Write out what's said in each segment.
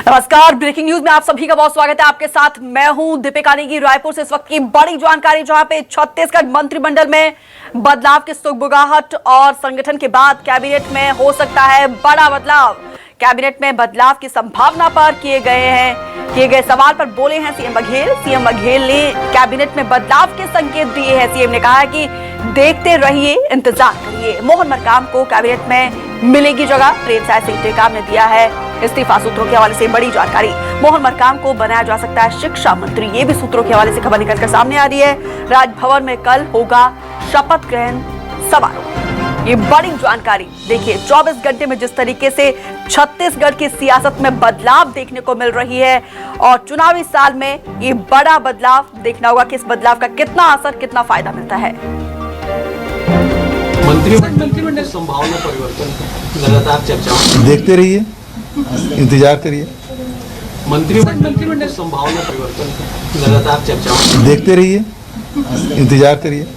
नमस्कार, breaking news में आप सभी का बहुत स्वागत है। आपके साथ मैं हूं दीपिका नेगी। रायपुर से इस वक्त की बड़ी जानकारी, जहां पे छत्तीसगढ़ मंत्रिमंडल में बदलाव की सुगबुगाहट और संगठन के बाद कैबिनेट में हो सकता है बड़ा बदलाव। कैबिनेट में बदलाव की संभावना पर किए गए सवाल पर बोले हैं सीएम बघेल। सीएम बघेल ने कैबिनेट में बदलाव के संकेत दिए हैं। सीएम ने कहा है कि देखते रहिए, इंतजार करिए। मोहन मरकाम को कैबिनेट में मिलेगी जगह। प्रेमसाय सिंह टेकाम ने दिया है इस्तीफा। सूत्रों के हवाले से बड़ी जानकारी। मोहन मरकाम को बनाया जा सकता है शिक्षा मंत्री, ये भी सूत्रों के हवाले से खबर निकलकर सामने आ रही है। राजभवन में कल होगा शपथ ग्रहण समारोह, ये बड़ी जानकारी। देखिए, 24 घंटे में जिस तरीके से छत्तीसगढ़ की सियासत में बदलाव देखने को मिल रही है और चुनावी साल में ये बड़ा बदलाव देखना होगा कि इस बदलाव का कितना असर, कितना फायदा मिलता है। मंत्रिमंडल संभावना परिवर्तन लगातार चर्चा, देखते रहिए, इंतजार करिए। मंत्रिमंडल संभावना परिवर्तन लगातार चर्चा, देखते रहिए, इंतजार करिए।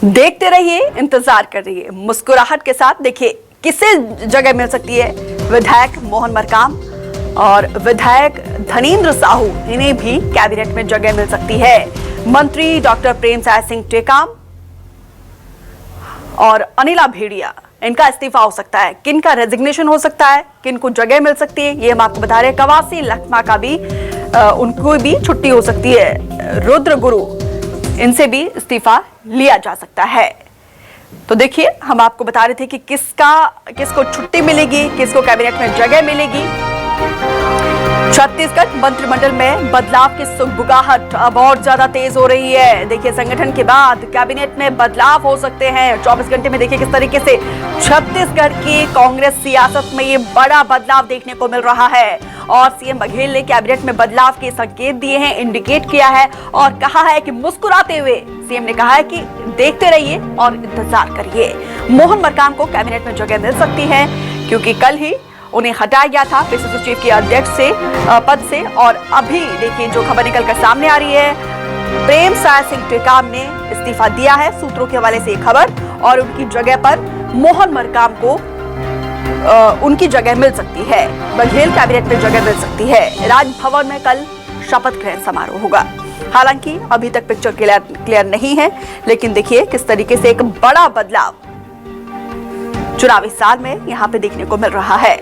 देखते रहिए, इंतजार करिए। मुस्कुराहट के साथ देखिए किसे जगह मिल सकती है। विधायक मोहन मरकाम और विधायक धनेन्द्र साहू, इन्हें भी कैबिनेट में जगह मिल सकती है। मंत्री डॉक्टर प्रेमसाय सिंह टेकाम और अनिला भेड़िया, इनका इस्तीफा हो सकता है। किन का रेजिग्नेशन हो सकता है, किन को जगह मिल सकती है, ये हम आपको बता रहे हैं। कवासी लखमा का भी उनको भी छुट्टी हो सकती है। रुद्र गुरु, इनसे भी इस्तीफा लिया जा सकता है। तो देखिए, हम आपको बता रहे थे कि किसको छुट्टी मिलेगी, किसको कैबिनेट में जगह मिलेगी। छत्तीसगढ़ मंत्रिमंडल में बदलाव की सुगबुगाहट अब और ज्यादा तेज हो रही है। देखिए, संगठन के बाद कैबिनेट में बदलाव हो सकते हैं। 24 घंटे में देखिए किस तरीके से छत्तीसगढ़ की कांग्रेस सियासत में ये बड़ा बदलाव देखने को मिल रहा है। और सीएम बघेल ने कैबिनेट में बदलाव के संकेत दिए हैं, इंडिकेट किया है और कहा है कि मुस्कुराते हुए सीएम ने कहा है कि देखते रहिए और इंतजार करिए। मोहन मरकाम को कैबिनेट में जगह मिल सकती है, क्योंकि कल ही उन्हें हटाया गया था पीसीसी चीफ के अध्यक्ष से पद से। और अभी देखिए जो खबर निकलकर सामने आ रही है, प्रेमसाय सिंह टेकाम ने इस्तीफा दिया है। सूत्रों के हवाले से एक खबर, और उनकी जगह पर मोहन मरकाम को उनकी जगह मिल सकती है। बघेल कैबिनेट में जगह मिल सकती है। राजभवन में कल शपथ ग्रहण समारोह होगा। हालांकि अभी तक पिक्चर क्लियर नहीं है, लेकिन देखिए किस तरीके से एक बड़ा बदलाव चुनावी साल में यहां पे देखने को मिल रहा है,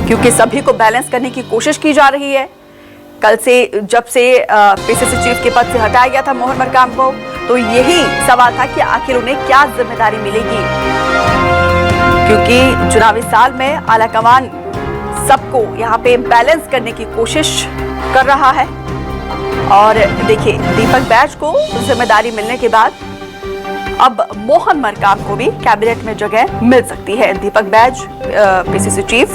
क्योंकि सभी को बैलेंस करने की कोशिश की जा रही है। कल से जब से पीसीसी चीफ के पद से हटाया गया था मोहन मरकाम को, तो यही सवाल था कि आखिर उन्हें क्या जिम्मेदारी मिलेगी, क्योंकि चुनावी साल में आलाकमान सबको यहां पे बैलेंस करने की कोशिश कर रहा है। और देखिए, दीपक बैज को जिम्मेदारी मिलने के बाद अब मोहन मरकाम को भी कैबिनेट में जगह मिल सकती है। दीपक बैज पीसीसी चीफ,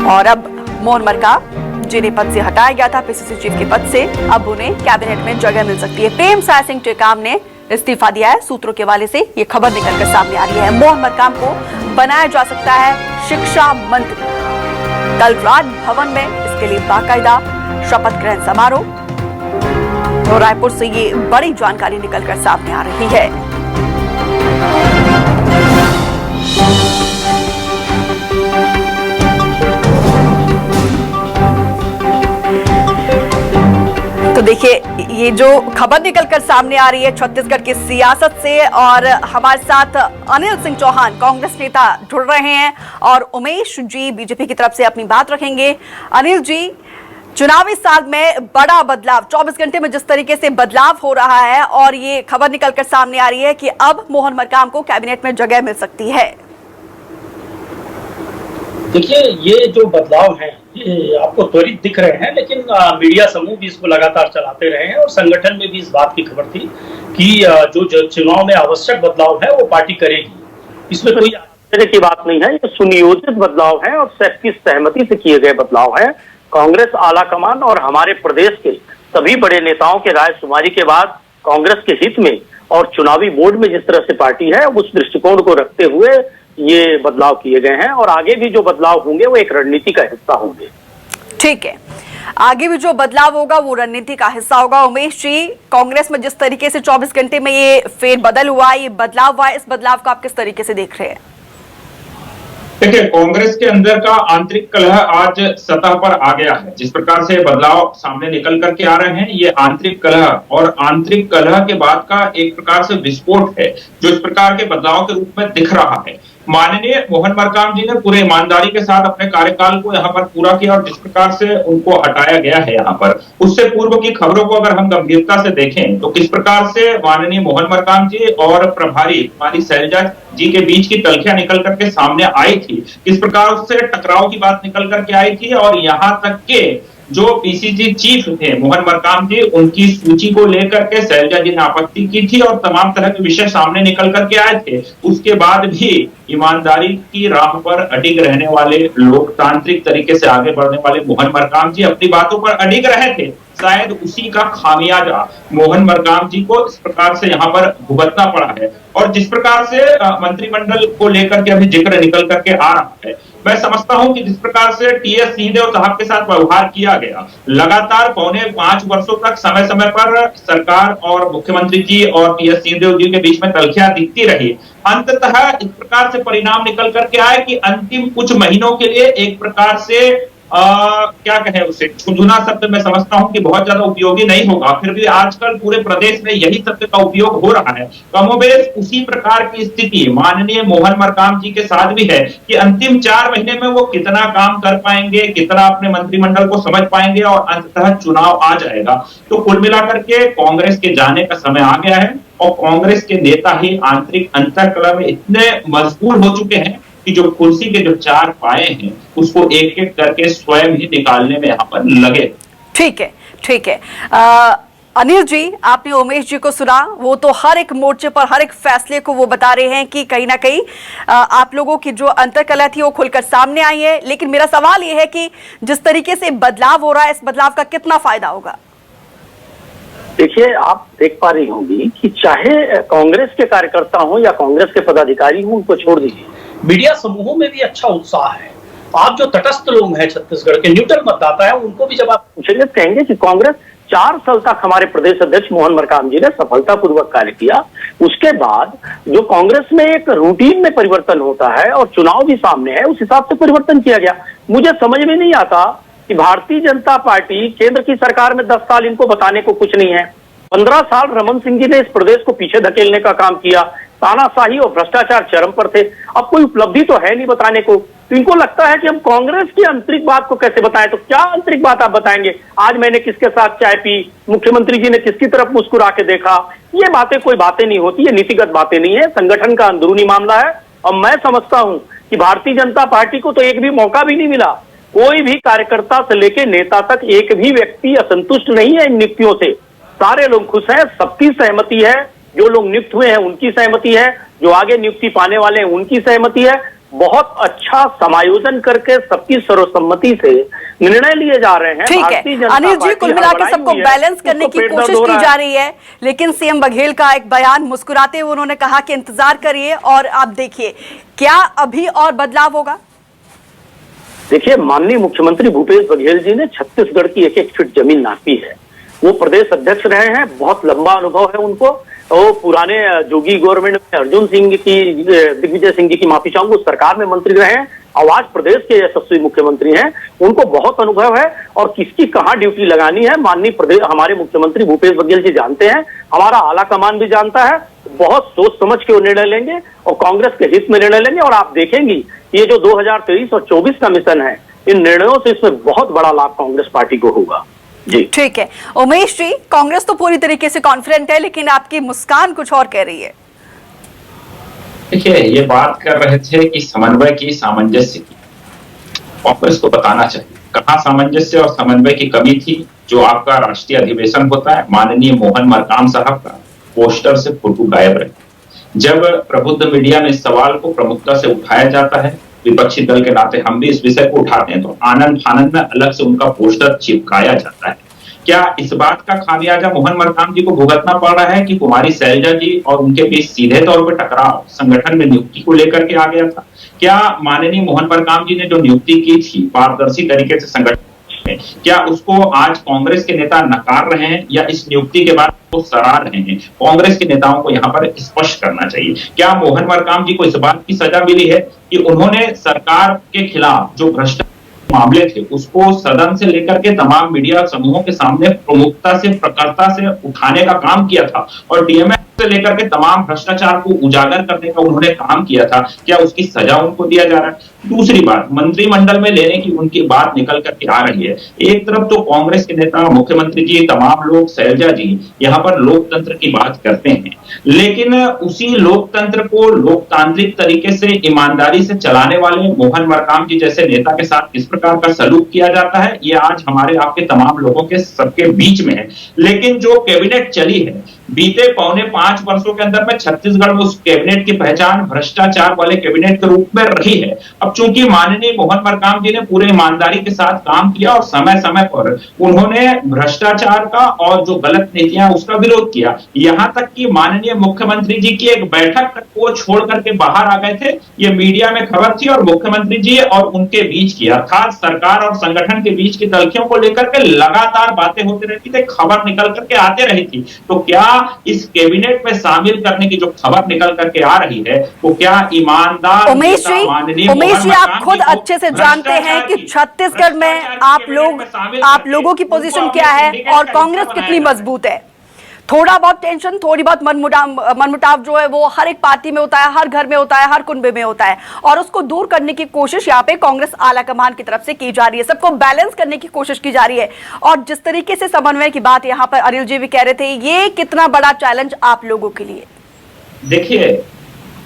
और अब मोहन मरकाम जिन्हें पद से हटाया गया था पीसीसी चीफ के पद से, अब उन्हें कैबिनेट में जगह मिल सकती है। प्रेमसाय सिंह टेकाम ने इस्तीफा दिया है। सूत्रों के हवाले से ये खबर निकलकर सामने आ रही है। मोहन मरकाम को बनाया जा सकता है शिक्षा मंत्री। कल राजभवन में इसके लिए बाकायदा शपथ ग्रहण समारोह, और रायपुर से ये बड़ी जानकारी निकलकर सामने आ रही है। तो देखिए, ये जो खबर निकलकर सामने आ रही है छत्तीसगढ़ की सियासत से, और हमारे साथ अनिल सिंह चौहान कांग्रेस नेता जुड़ रहे हैं और उमेश जी बीजेपी की तरफ से अपनी बात रखेंगे। अनिल जी, चुनावी साल में बड़ा बदलाव, 24 घंटे में जिस तरीके से बदलाव हो रहा है और ये खबर निकलकर सामने आ रही है कि अब मोहन मरकाम को कैबिनेट में जगह मिल सकती है। देखिए, ये जो बदलाव हैं ये आपको त्वरित दिख रहे हैं, लेकिन मीडिया समूह भी इसको लगातार चलाते रहे हैं और संगठन में भी इस बात की खबर थी कि जो चुनाव में आवश्यक बदलाव है वो पार्टी करेगी। इसमें कोई आश्चर्य की बात नहीं है। ये सुनियोजित बदलाव है और सबकी सहमति से किए गए बदलाव है। कांग्रेस आलाकमान और हमारे प्रदेश के सभी बड़े नेताओं के राय शुमारी के बाद कांग्रेस के हित में और चुनावी बोर्ड में जिस तरह से पार्टी है, उस दृष्टिकोण को रखते हुए ये बदलाव किए गए हैं। और आगे भी जो बदलाव होंगे वो एक रणनीति का हिस्सा होंगे। ठीक है, आगे भी जो बदलाव होगा वो रणनीति का हिस्सा होगा। उमेश जी, कांग्रेस में जिस तरीके से 24 घंटे में ये फेरबदल हुआ, ये बदलाव हुआ, इस बदलाव को आप किस तरीके से देख रहे हैं? देखिए, कांग्रेस के अंदर का आंतरिक कलह आज सतह पर आ गया है। जिस प्रकार से बदलाव सामने निकल करके आ रहे हैं, ये आंतरिक कलह और आंतरिक कलह के बाद का एक प्रकार से विस्फोट है जो इस प्रकार के बदलाव के रूप में दिख रहा है। माननीय मोहन मरकाम जी ने पूरे ईमानदारी के साथ अपने कार्यकाल को यहाँ पर पूरा किया और जिस प्रकार से उनको हटाया गया है यहाँ पर, उससे पूर्व की खबरों को अगर हम गंभीरता से देखें तो किस प्रकार से माननीय मोहन मरकाम जी और प्रभारी कुमारी शैलजा जी के बीच की तलखियां निकल करके सामने आई थी, किस प्रकार उससे टकराव की बात निकल करके आई थी और यहाँ तक के जो पीसीसी चीफ थे मोहन मरकाम जी, उनकी सूची को लेकर के शैलजा जी ने आपत्ति की थी और तमाम तरह के विषय सामने निकल करके आए थे। उसके बाद भी ईमानदारी की राह पर अडिग रहने वाले, लोकतांत्रिक तरीके से आगे बढ़ने वाले मोहन मरकाम जी अपनी बातों पर अडिग रहे थे। शायद उसी का खामियाजा मोहन मरकाम जी को इस प्रकार से यहाँ पर भुगतना पड़ा है। और जिस प्रकार से मंत्रिमंडल को लेकर के अभी जिक्र निकल करके आ रहा है, मैं समझता हूं कि जिस प्रकार से टीएस सिंहदेव साहब के साथ व्यवहार किया गया, लगातार 4.5 वर्षों तक समय समय पर सरकार और मुख्यमंत्री जी और टीएस सिंहदेव जी के बीच में तलखियां दिखती रही। अंततः इस प्रकार से परिणाम निकल करके आए कि अंतिम कुछ महीनों के लिए एक प्रकार से क्या कहें उसे, झुंझुना शब्द मैं समझता हूं कि बहुत ज्यादा उपयोगी नहीं होगा, फिर भी आजकल पूरे प्रदेश में यही शब्द का उपयोग हो रहा है। कमोबेश उसी प्रकार की स्थिति माननीय मोहन मरकाम जी के साथ भी है कि अंतिम 4 महीने में वो कितना काम कर पाएंगे, कितना अपने मंत्रिमंडल को समझ पाएंगे और अंततः चुनाव आ जाएगा। तो कुल मिलाकर के कांग्रेस के जाने का समय आ गया है और कांग्रेस के नेता ही आंतरिक अंतर्कलह में इतने मजबूर हो चुके हैं कि जो कुर्सी के जो 4 पाए हैं उसको एक एक करके स्वयं ही निकालने में यहाँ पर लगे। ठीक है, ठीक है। अनिल जी, आपने उमेश जी को सुना, वो तो हर एक मोर्चे पर हर एक फैसले को वो बता रहे हैं कि कहीं ना कहीं आप लोगों की जो अंतर्कलह थी वो खुलकर सामने आई है। लेकिन मेरा सवाल ये है कि जिस तरीके से बदलाव हो रहा है, इस बदलाव का कितना फायदा होगा? देखिए, आप देख पा रही होंगी कि चाहे कांग्रेस के कार्यकर्ता हो या कांग्रेस के पदाधिकारी हो, उनको छोड़ दीजिए, मीडिया समूहों में भी अच्छा उत्साह है। आप जो तटस्थ लोग हैं, छत्तीसगढ़ के न्यूट्रल मतदाता है, उनको भी जब आप पूछेंगे कहेंगे कि कांग्रेस 4 साल तक हमारे प्रदेश अध्यक्ष मोहन मरकाम जी ने सफलतापूर्वक कार्य किया। उसके बाद जो कांग्रेस में एक रूटीन में परिवर्तन होता है और चुनाव भी सामने है, उस हिसाब से परिवर्तन किया गया। मुझे समझ में नहीं आता कि भारतीय जनता पार्टी केंद्र की सरकार में 10 साल, इनको बताने को कुछ नहीं है। 15 साल रमन सिंह जी ने इस प्रदेश को पीछे धकेलने का काम किया, तानाशाही और भ्रष्टाचार चरम पर थे। अब कोई उपलब्धि तो है नहीं बताने को, तो इनको लगता है कि हम कांग्रेस की आंतरिक बात को कैसे बताएं। तो क्या आंतरिक बात आप बताएंगे? आज मैंने किसके साथ चाय पी, मुख्यमंत्री जी ने किसकी तरफ मुस्कुरा के देखा, ये बातें कोई बातें नहीं होती, ये नीतिगत बातें नहीं है, संगठन का अंदरूनी मामला है। और मैं समझता हूं कि भारतीय जनता पार्टी को तो एक भी मौका भी नहीं मिला। कोई भी कार्यकर्ता से लेके नेता तक एक भी व्यक्ति असंतुष्ट नहीं है इन नियुक्तियों से। सारे लोग खुश हैं, सबकी सहमति है, जो लोग नियुक्त हुए हैं उनकी सहमति है, जो आगे नियुक्ति पाने वाले हैं उनकी सहमति है। बहुत अच्छा समायोजन करके सबकी सर्वसम्मति से निर्णय लिए जा रहे हैं। ठीक है अनिल जी, कुल मिलाकर सबको बैलेंस करने की कोशिश की जा रही है, लेकिन सीएम बघेल का एक बयान, मुस्कुराते हुए उन्होंने कहा कि इंतजार करिए और आप देखिए क्या अभी और बदलाव होगा। देखिए, माननीय मुख्यमंत्री भूपेश बघेल जी ने छत्तीसगढ़ की एक एक फीट जमीन नापी है। वो प्रदेश अध्यक्ष रहे हैं, बहुत लंबा अनुभव है उनको। वो पुराने जोगी गवर्नमेंट में अर्जुन सिंह की, दिग्विजय सिंह जी की माफी चाहूंगा, उस सरकार में मंत्री रहे हैं। और आज प्रदेश के यशस्वी मुख्यमंत्री हैं, उनको बहुत अनुभव है और किसकी कहाँ ड्यूटी लगानी है माननीय प्रदेश हमारे मुख्यमंत्री भूपेश बघेल जी जानते हैं, हमारा आला कमान भी जानता है। बहुत सोच समझ के वो निर्णय लेंगे और कांग्रेस के हित में निर्णय लेंगे। और आप देखेंगी ये जो 2023 और 24 का मिशन है, इन निर्णयों से इसमें बहुत बड़ा लाभ कांग्रेस पार्टी को होगा। जी ठीक है उमेश जी, कांग्रेस तो पूरी तरीके से कॉन्फिडेंट है, लेकिन आपकी मुस्कान कुछ और कह रही है। देखिए, ये बात कर रहे थे कि समन्वय की, सामंजस्य की, कांग्रेस को बताना चाहिए कहाँ सामंजस्य और समन्वय की कमी थी। जो आपका राष्ट्रीय अधिवेशन होता है, माननीय मोहन मरकाम साहब का पोस्टर से फोटो गायब रहती। जब प्रबुद्ध मीडिया में इस सवाल को प्रमुखता से उठाया जाता है, विपक्षी दल के नाते हम भी इस विषय को उठाते हैं, तो आनंद फानंद में अलग से उनका पोस्टर चिपकाया जाता है। क्या इस बात का खामियाजा मोहन मरकाम जी को भुगतना पड़ रहा है कि कुमारी शैलजा जी और उनके बीच सीधे तौर पर टकराव संगठन में नियुक्ति को लेकर के आ गया था? क्या माननीय मोहन मरकाम जी ने जो नियुक्ति की थी पारदर्शी तरीके से संगठन है, क्या उसको आज कांग्रेस के नेता नकार रहे हैं या इस नियुक्ति के बाद वो सराह रहे हैं? कांग्रेस के नेताओं को यहाँ पर स्पष्ट करना चाहिए। क्या मोहन मरकाम जी को इस बात की सजा मिली है कि उन्होंने सरकार के खिलाफ जो भ्रष्टाचार मामले थे उसको सदन से लेकर के तमाम मीडिया समूहों के सामने प्रमुखता से, प्रखरता से उठाने का काम किया था और डीएमएस से लेकर के तमाम भ्रष्टाचार को उजागर करने का उन्होंने काम किया था, क्या उसकी सजा उनको दिया जा रहा है? दूसरी बात, मंत्रिमंडल में लेने की उनकी बात निकल करके आ रही है। एक तरफ तो कांग्रेस के नेता, मुख्यमंत्री जी, तमाम लोग, शैलजा जी यहाँ पर लोकतंत्र की बात करते हैं, लेकिन उसी लोकतंत्र को लोकतांत्रिक तरीके से ईमानदारी से चलाने वाले मोहन मरकाम जी जैसे नेता के साथ किस प्रकार का सलूक किया जाता है, ये आज हमारे आपके तमाम लोगों के सबके बीच में है। लेकिन जो कैबिनेट चली है बीते 4.25 वर्षों के अंदर में छत्तीसगढ़ में उस कैबिनेट की पहचान भ्रष्टाचार वाले कैबिनेट के रूप में रही है। अब चूंकि माननीय मोहन मरकाम जी ने पूरे ईमानदारी के साथ काम किया और समय समय पर उन्होंने भ्रष्टाचार का और जो गलत नीतियां उसका विरोध किया, यहां तक कि माननीय मुख्यमंत्री जी की एक बैठक तक को छोड़ करके बाहर आ गए थे, ये मीडिया में खबर थी और मुख्यमंत्री जी और उनके बीच की अर्थात सरकार और संगठन के बीच की तलखियों को लेकर के लगातार बातें होती रहती थी, खबर निकल करके आते रही थी। तो क्या इस कैबिनेट में शामिल करने की जो खबर निकल करके आ रही है वो क्या ईमानदार उमेश जी आप खुद अच्छे से जानते हैं कि छत्तीसगढ़ में आप लोगों की पोजीशन क्या है और कांग्रेस कितनी मजबूत है। थोड़ा बहुत टेंशन, थोड़ी बहुत मनमुटाव जो है वो हर एक पार्टी में होता है, हर घर में होता है, हर कुनबे में होता है और उसको दूर करने की कोशिश यहाँ पे कांग्रेस आलाकमान की तरफ से की जा रही है, सबको बैलेंस करने की कोशिश की जा रही है। और जिस तरीके से समन्वय की बात यहाँ पर अनिल जी भी कह रहे थे, ये कितना बड़ा चैलेंज आप लोगों के लिए? देखिए,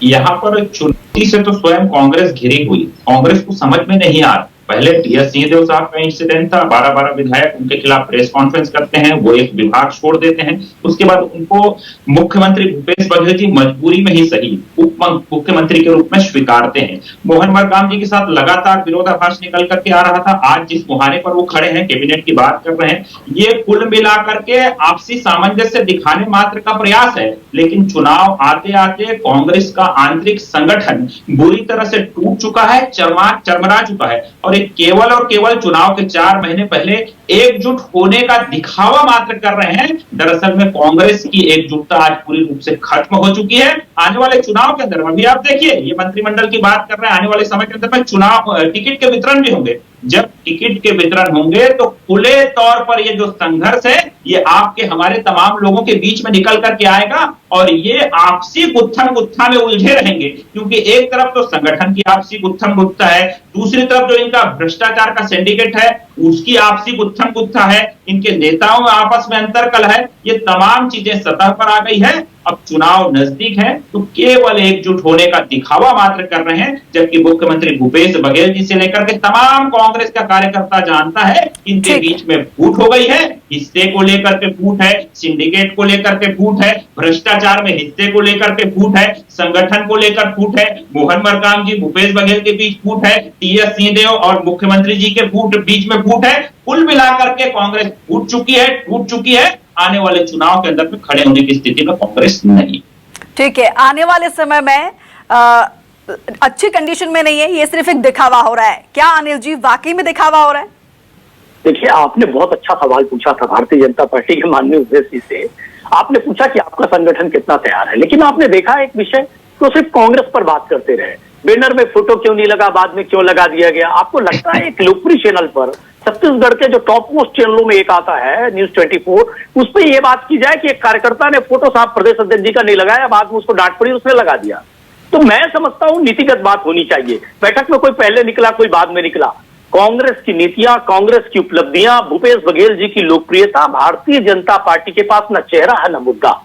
यहाँ पर चुनौती से तो स्वयं कांग्रेस घिरी हुई, कांग्रेस को समझ में नहीं आ रहा। पहले टीएस सिंहदेव साहब का इंसिडेंट था, 12 विधायक उनके खिलाफ प्रेस कॉन्फ्रेंस करते हैं, वो एक विभाग छोड़ देते हैं, उसके बाद उनको मुख्यमंत्री भूपेश बघेल जी मजबूरी में ही सही उप मुख्यमंत्री के रूप में स्वीकारते हैं। मोहन मरकाम जी के साथ लगातार विरोधाभास निकल करके आ रहा था। आज जिस मुहाने पर वो खड़े हैं, कैबिनेट की बात कर रहे हैं, ये कुल मिलाकर के आपसी सामंजस्य दिखाने मात्र का प्रयास है, लेकिन चुनाव आते आते कांग्रेस का आंतरिक संगठन बुरी तरह से टूट चुका है, चरमरा चुका है और केवल और केवल चुनाव के 4 महीने पहले एकजुट होने का दिखावा मात्र कर रहे हैं। दरअसल में कांग्रेस की एकजुटता आज पूरी रूप से खत्म हो चुकी है। आने वाले चुनाव के अंदर अभी आप देखिए, ये मंत्रिमंडल की बात कर रहे हैं, आने वाले समय के अंदर में चुनाव टिकट के वितरण भी होंगे। जब टिकट के वितरण होंगे तो खुले तौर पर ये जो संघर्ष है ये आपके हमारे तमाम लोगों के बीच में निकल करके आएगा और ये आपसी गुत्थम गुत्था में उलझे रहेंगे, क्योंकि एक तरफ तो संगठन की आपसी गुत्थम गुत्था है, दूसरी तरफ जो इनका भ्रष्टाचार का सिंडिकेट है उसकी आपसी गुत्थम गुत्था है, इनके नेताओं में आपस में अंतरकलह है, ये तमाम चीजें सतह पर आ गई है। अब चुनाव नजदीक है तो केवल एकजुट होने का दिखावा मात्र कर रहे हैं, जबकि मुख्यमंत्री भूपेश बघेल जी से लेकर के तमाम कांग्रेस का कार्यकर्ता जानता है इनके बीच में फूट हो गई है, हिस्से को लेकर के फूट है, सिंडिकेट को लेकर के फूट है, भ्रष्टाचार में हिस्से को लेकर के फूट है, संगठन को लेकर फूट है, मोहन मरकाम जी भूपेश बघेल के बीच फूट है, टीएस सिंहदेव और मुख्यमंत्री जी के बीच में फूट है। कुल मिलाकर के कांग्रेस फूट चुकी है, टूट चुकी है। आने वाले चुनाव के अंदर में खड़े होने की स्थिति में कांग्रेस नहीं। ठीक है, आने वाले समय में अच्छी कंडीशन में नहीं है, ये सिर्फ एक दिखावा हो रहा है। क्या अनिल जी वाकई में दिखावा हो रहा है? देखिए, आपने बहुत अच्छा सवाल पूछा था भारतीय जनता पार्टी के माननीय उद्देश्य जी से। आपने पूछा कि आपका संगठन कितना तैयार है, लेकिन आपने देखा एक विषय तो सिर्फ कांग्रेस पर बात करते रहे। बैनर में फोटो क्यों नहीं लगा, बाद में क्यों लगा दिया गया? आपको लगता है एक लोकप्रिय चैनल पर, छत्तीसगढ़ के जो टॉप मोस्ट चैनलों में एक आता है न्यूज 24, उस पर यह बात की जाए कि एक कार्यकर्ता ने फोटो साहब प्रदेश अध्यक्ष जी का नहीं लगाया, बाद में उसको डांट पड़ी, उसने लगा दिया। तो मैं समझता हूं नीतिगत बात होनी चाहिए। बैठक में कोई पहले निकला, कोई बाद में निकला। कांग्रेस की नीतियां, कांग्रेस की उपलब्धियां, भूपेश बघेल जी की लोकप्रियता, भारतीय जनता पार्टी के पास न चेहरा है न मुद्दा।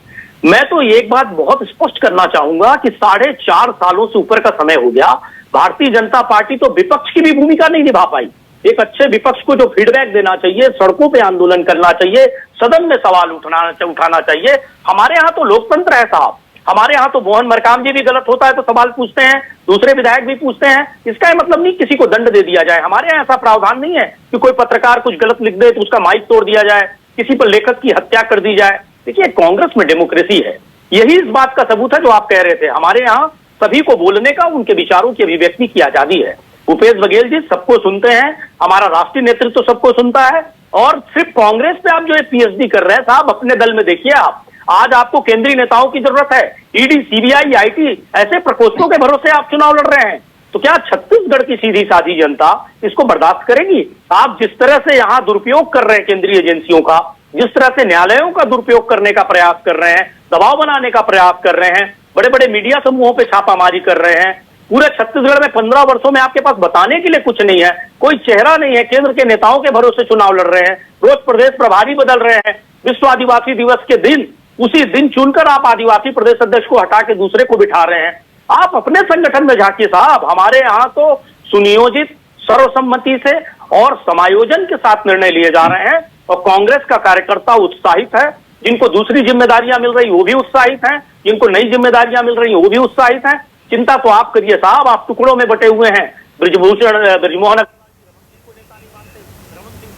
मैं तो एक बात बहुत स्पष्ट करना चाहूंगा कि 4.5 सालों से ऊपर का समय हो गया, भारतीय जनता पार्टी तो विपक्ष की भी भूमिका नहीं निभा पाई। एक अच्छे विपक्ष को जो फीडबैक देना चाहिए, सड़कों पे आंदोलन करना चाहिए, सदन में सवाल उठाना चाहिए। हमारे यहाँ तो लोकतंत्र है साहब, हमारे यहाँ तो मोहन मरकाम जी भी गलत होता है तो सवाल पूछते हैं, दूसरे विधायक भी पूछते हैं। इसका मतलब नहीं किसी को दंड दे दिया जाए। हमारे यहाँ ऐसा प्रावधान नहीं है कि कोई पत्रकार कुछ गलत लिख दे तो उसका माइक तोड़ दिया जाए, किसी पर लेखक की हत्या कर दी जाए। देखिए, कांग्रेस में डेमोक्रेसी है, यही इस बात का सबूत है जो आप कह रहे थे। हमारे यहाँ सभी को बोलने का, उनके विचारों की अभिव्यक्ति की आजादी है भूपेश बघेल जी सबको सुनते हैं, हमारा राष्ट्रीय नेतृत्व सबको सुनता है। और सिर्फ कांग्रेस पे आप जो है पीएचडी कर रहे हैं साहब, अपने दल में देखिए आप, आज आपको केंद्रीय नेताओं की जरूरत है। ईडी, सीबीआई, आईटी ऐसे प्रकोष्ठों के भरोसे आप चुनाव लड़ रहे हैं, तो क्या छत्तीसगढ़ की सीधी साधी जनता इसको बर्दाश्त करेगी? आप जिस तरह से यहाँ दुरुपयोग कर रहे हैं केंद्रीय एजेंसियों का, जिस तरह से न्यायालयों का दुरुपयोग करने का प्रयास कर रहे हैं, दबाव बनाने का प्रयास कर रहे हैं, बड़े बड़े मीडिया समूहों पे छापामारी कर रहे हैं, पूरे छत्तीसगढ़ में 15 वर्षों में आपके पास बताने के लिए कुछ नहीं है, कोई चेहरा नहीं है, केंद्र के नेताओं के भरोसे चुनाव लड़ रहे हैं, रोज प्रदेश प्रभारी बदल रहे हैं। विश्व आदिवासी दिवस के दिन उसी दिन चुनकर आप आदिवासी प्रदेश अध्यक्ष को हटा के दूसरे को बिठा रहे हैं। आप अपने संगठन में झांकिए साहब, हमारे यहाँ तो सुनियोजित, सर्वसम्मति से और समायोजन के साथ निर्णय लिए जा रहे हैं और कांग्रेस का कार्यकर्ता उत्साहित है। जिनको दूसरी जिम्मेदारियां मिल रही वो भी उत्साहित हैं, जिनको नई जिम्मेदारियां मिल रही वो भी उत्साहित हैं। चिंता तो आप करिए साहब, आप टुकड़ों में बटे हुए हैं। ब्रिजमोहन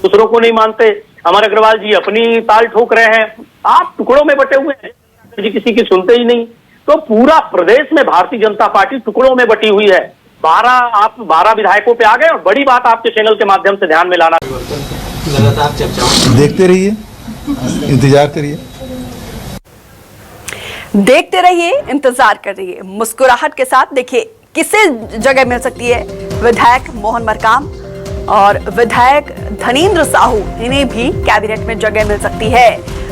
दूसरों को नहीं मानते, अमर अग्रवाल जी अपनी ताल ठोक रहे हैं, आप टुकड़ों में बटे हुए हैं, जी किसी की सुनते ही नहीं। तो पूरा प्रदेश में भारतीय जनता पार्टी टुकड़ों में बटी हुई है। 12 विधायकों पे आ गए और बड़ी बात आपके चैनल के माध्यम से ध्यान में लाना, लगातार चर्चाओं देखते रहिए, इंतजार करिए, देखते रहिए, इंतजार करिए। मुस्कुराहट के साथ देखिए किसे जगह मिल सकती है। विधायक मोहन मरकाम और विधायक धनेंद्र साहू, इन्हें भी कैबिनेट में जगह मिल सकती है।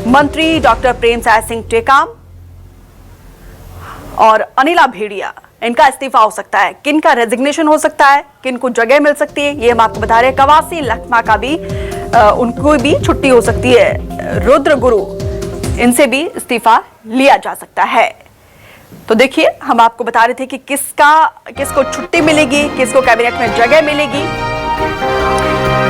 मंत्री डॉक्टर प्रेमसाय सिंह टेकाम और अनिला भेड़िया, इनका इस्तीफा हो सकता है। किन का रेजिग्नेशन हो सकता है, किन को जगह मिल सकती है, ये हम आपको बता रहे हैं। कवासी लखमा का भी उनको भी छुट्टी हो सकती है। रुद्र गुरु, इनसे भी इस्तीफा लिया जा सकता है। तो देखिए, हम आपको बता रहे थे कि किसको छुट्टी मिलेगी, किसको कैबिनेट में जगह मिलेगी।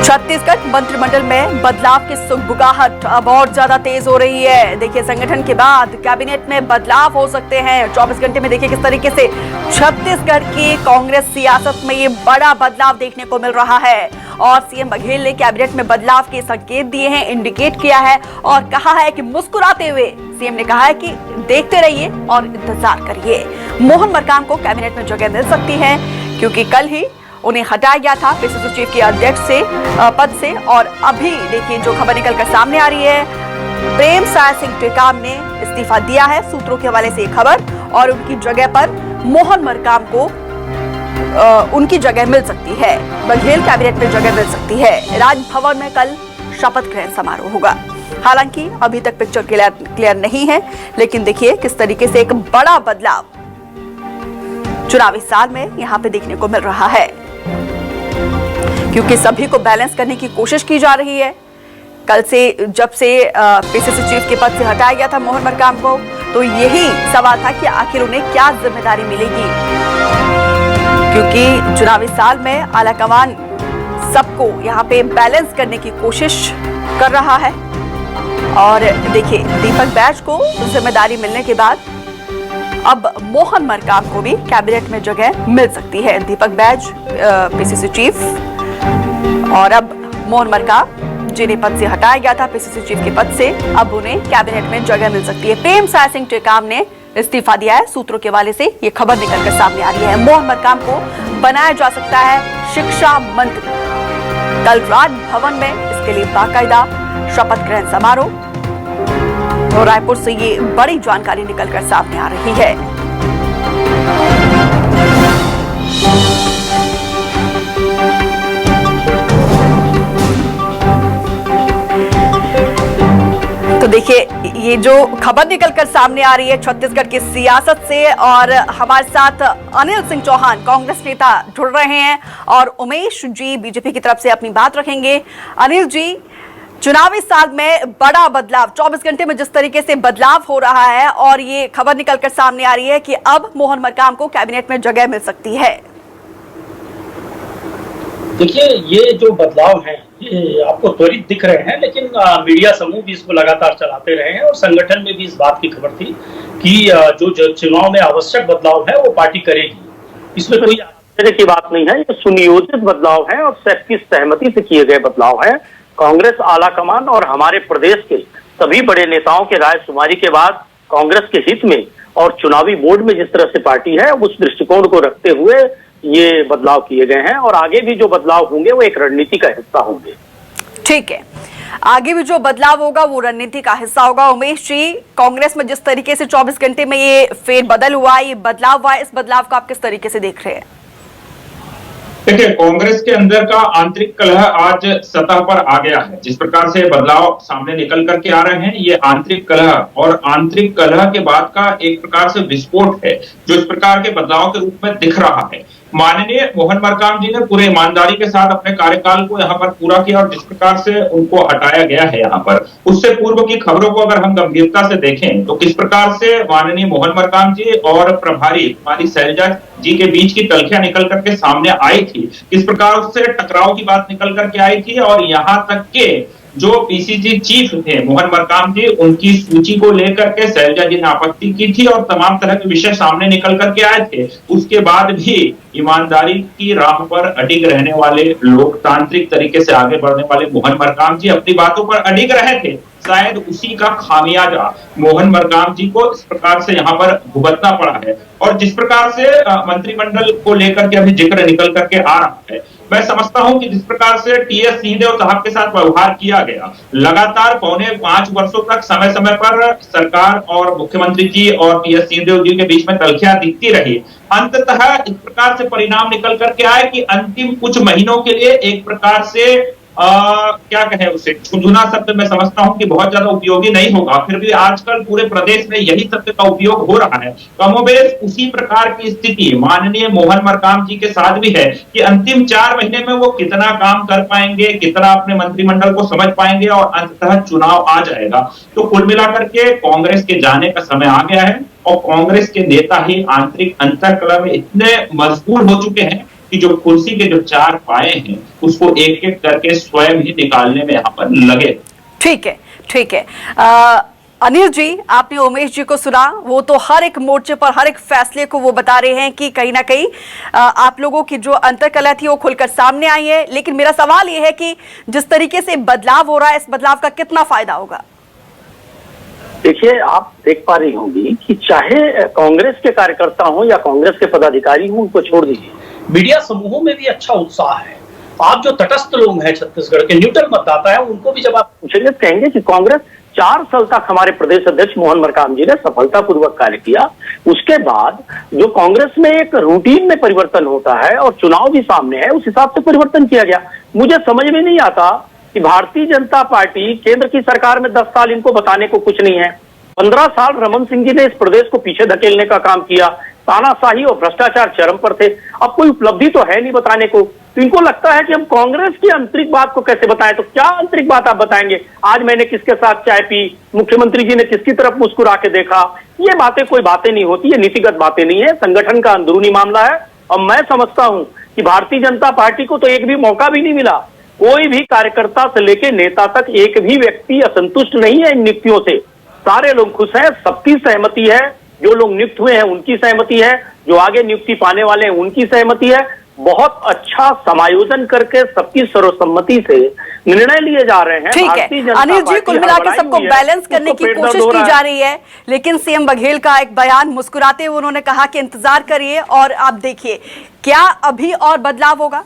छत्तीसगढ़ मंत्रिमंडल में बदलाव की सुगबुगाहट अब और ज्यादा तेज हो रही है। देखिए, संगठन के बाद कैबिनेट में बदलाव हो सकते हैं। 24 घंटे में देखिए किस तरीके से छत्तीसगढ़ की कांग्रेस सियासत में ये बड़ा बदलाव देखने को मिल रहा है। और सीएम बघेल ने कैबिनेट में बदलाव के संकेत दिए हैं, इंडिकेट किया है और कहा है कि मुस्कुराते हुए सीएम ने कहा है कि देखते रहिए और इंतजार करिए। मोहन मरकाम को कैबिनेट में जगह मिल सकती है क्योंकि कल ही उन्हें हटाया गया था पीसीसी चीफ के अध्यक्ष से पद से। और अभी देखिए जो खबर निकलकर सामने आ रही है, प्रेमसाय सिंह टेकाम ने इस्तीफा दिया है, सूत्रों के हवाले से खबर। और उनकी जगह पर मोहन मरकाम को उनकी जगह मिल सकती है। बघेल कैबिनेट में जगह मिल सकती है। राजभवन में कल शपथ ग्रहण समारोह होगा। हालांकि अभी तक पिक्चर क्लियर नहीं है, लेकिन देखिए किस तरीके से एक बड़ा बदलाव चुनावी साल में यहां पे देखने को मिल रहा है, क्योंकि सभी को बैलेंस करने की कोशिश की जा रही है। कल से जब से पीसीसी चीफ के पद से हटाया गया था मोहन मरकाम को, तो यही सवाल था कि आखिर उन्हें क्या जिम्मेदारी मिलेगी, क्योंकि चुनावी साल में आलाकमान सबको यहाँ पे बैलेंस करने की कोशिश कर रहा है। और देखिए, दीपक बैज को जिम्मेदारी मिलने के बाद अब मोहन मरकाम को भी कैबिनेट में जगह मिल सकती है। दीपक बैज पीसीसी चीफ और अब मोहन मरकाम, जिन्हें पद से हटाया गया था पीसीसी चीफ के पद से, अब उन्हें कैबिनेट में जगह मिल सकती है। प्रेमसाय सिंह टेकाम ने इस्तीफा दिया है, सूत्रों के हवाले से ये खबर निकलकर सामने आ रही है। मोहन मरकाम को बनाया जा सकता है शिक्षा मंत्री। कल राजभवन में इसके लिए बाकायदा शपथ ग्रहण समारोह, और रायपुर से ये बड़ी जानकारी निकलकर सामने आ रही है। तो देखिए, ये जो खबर निकलकर सामने आ रही है छत्तीसगढ़ की सियासत से, और हमारे साथ अनिल सिंह चौहान कांग्रेस नेता जुड़ रहे हैं और उमेश जी बीजेपी की तरफ से अपनी बात रखेंगे। अनिल जी, चुनावी साल में बड़ा बदलाव, 24 घंटे में जिस तरीके से बदलाव हो रहा है और ये खबर निकलकर सामने आ रही है कि अब मोहन मरकाम को कैबिनेट में जगह मिल सकती है। देखिए, ये जो बदलाव हैं ये आपको त्वरित दिख रहे हैं, लेकिन मीडिया समूह भी इसको लगातार चलाते रहे हैं और संगठन में भी इस बात की खबर थी कि जो चुनाव में आवश्यक बदलाव है वो पार्टी करेगी। इसमें कोई आश्चर्य की बात नहीं है। ये सुनियोजित बदलाव है और सबकी सहमति से किए गए बदलाव है। कांग्रेस आलाकमान और हमारे प्रदेश के सभी बड़े नेताओं के राय शुमारी के बाद कांग्रेस के हित में और चुनावी बोर्ड में जिस तरह से पार्टी है, उस दृष्टिकोण को रखते हुए ये बदलाव किए गए हैं और आगे भी जो बदलाव होंगे वो एक रणनीति का हिस्सा होंगे। ठीक है, आगे भी जो बदलाव होगा वो रणनीति का हिस्सा होगा। उमेश जी, कांग्रेस में जिस तरीके से 24 घंटे में ये फेरबदल हुआ, ये बदलाव हुआ, इस बदलाव को आप किस तरीके से देख रहे हैं? देखिए, कांग्रेस के अंदर का आंतरिक कलह आज सतह पर आ गया है। जिस प्रकार से बदलाव सामने निकल करके आ रहे हैं, ये आंतरिक कलह और आंतरिक कलह के बाद का एक प्रकार से विस्फोट है जो इस प्रकार के बदलाव के रूप में दिख रहा है। माननीय मोहन मरकाम जी ने पूरे ईमानदारी के साथ अपने कार्यकाल को यहाँ पर पूरा किया और जिस प्रकार से उनको हटाया गया है यहाँ पर, उससे पूर्व की खबरों को अगर हम गंभीरता से देखें तो किस प्रकार से माननीय मोहन मरकाम जी और प्रभारी हमारी शैलजा जी के बीच की तलखियां निकल करके सामने आई थी, किस प्रकार उससे टकराव की बात निकल करके आई थी और यहाँ तक के जो पीसीसी चीफ थे मोहन मरकाम जी, उनकी सूची को लेकर के शैलजा जी ने आपत्ति की थी और तमाम तरह के विषय सामने निकल करके आए थे। उसके बाद भी ईमानदारी की राह पर अडिग रहने वाले, लोकतांत्रिक तरीके से आगे बढ़ने वाले मोहन मरकाम जी अपनी बातों पर अडिग रहे थे। शायद उसी का खामियाजा मोहन मरकाम जी को इस प्रकार से यहाँ पर भुगतना पड़ा है। और जिस प्रकार से मंत्रिमंडल को लेकर के अभी जिक्र निकल करके आ रहा है, मैं समझता हूं कि जिस प्रकार से टीएस सिंहदेव साहब के साथ व्यवहार किया गया, लगातार 4.25 वर्षों तक समय समय पर सरकार और मुख्यमंत्री जी और टीएस सिंहदेव जी के बीच में तलखियां दिखती रही। अंततः इस प्रकार से परिणाम निकल करके आए कि अंतिम कुछ महीनों के लिए एक प्रकार से क्या कहें उसे, झुंझुना शब्द मैं समझता हूं कि बहुत ज्यादा उपयोगी नहीं होगा, फिर भी आजकल पूरे प्रदेश में यही शब्द का उपयोग हो रहा है। कमोबेश उसी प्रकार की स्थिति माननीय मोहन मरकाम जी के साथ भी है कि अंतिम 4 महीने में वो कितना काम कर पाएंगे, कितना अपने मंत्रिमंडल को समझ पाएंगे और अंततः चुनाव आ जाएगा। तो कुल मिलाकर के कांग्रेस के जाने का समय आ गया है और कांग्रेस के नेता ही आंतरिक अंतर्कलह में इतने मजबूर हो चुके हैं कि जो कुर्सी के जो 4 पाए हैं उसको एक एक करके स्वयं ही निकालने में यहाँ पर लगे। ठीक है, ठीक है। अनिल जी, आपने उमेश जी को सुना, वो तो हर एक मोर्चे पर हर एक फैसले को वो बता रहे हैं कि कहीं ना कहीं आप लोगों की जो अंतर्कलह थी वो खुलकर सामने आई है। लेकिन मेरा सवाल ये है कि जिस तरीके से बदलाव हो रहा है, इस बदलाव का कितना फायदा होगा? देखिए, आप देख पा रही होंगी कि चाहे कांग्रेस के कार्यकर्ता हो या कांग्रेस के पदाधिकारी हो, उनको छोड़ दीजिए, मीडिया समूहों में भी अच्छा उत्साह है। आप जो तटस्थ लोग हैं छत्तीसगढ़ के, न्यूट्रल मतदाता है, उनको भी जब आप पूछेंगे कहेंगे कि कांग्रेस 4 साल तक हमारे प्रदेश अध्यक्ष मोहन मरकाम जी ने सफलतापूर्वक कार्य किया। उसके बाद जो कांग्रेस में एक रूटीन में परिवर्तन होता है और चुनाव भी सामने है, उस हिसाब से परिवर्तन किया गया। मुझे समझ में नहीं आता कि भारतीय जनता पार्टी केंद्र की सरकार में 10 साल, इनको बताने को कुछ नहीं है। 15 साल रमन सिंह जी ने इस प्रदेश को पीछे धकेलने का काम किया, तानाशाही और भ्रष्टाचार चरम पर थे। अब कोई उपलब्धि तो है नहीं बताने को, तो इनको लगता है कि हम कांग्रेस की आंतरिक बात को कैसे बताएं। तो क्या आंतरिक बात आप बताएंगे? आज मैंने किसके साथ चाय पी, मुख्यमंत्री जी ने किसकी तरफ मुस्कुरा के देखा, ये बातें कोई बातें नहीं होती, ये नीतिगत बातें नहीं है, संगठन का अंदरूनी मामला है। और मैं समझता हूं कि भारतीय जनता पार्टी को तो एक भी मौका भी नहीं मिला। कोई भी कार्यकर्ता से लेकर नेता तक एक भी व्यक्ति असंतुष्ट नहीं है इन नियुक्तियों से। सारे लोग खुश हैं, सबकी सहमति है, जो लोग नियुक्त हुए हैं उनकी सहमति है, जो आगे नियुक्ति पाने वाले हैं उनकी सहमति है। बहुत अच्छा समायोजन करके सबकी सर्वसम्मति से निर्णय लिए जा रहे हैं। ठीक है अनिल जी, कुल मिलाकर सबको बैलेंस करने की कोशिश की जा रही है, लेकिन सीएम बघेल का एक बयान, मुस्कुराते हुए उन्होंने कहा कि इंतजार करिए और आप देखिए क्या अभी और बदलाव होगा।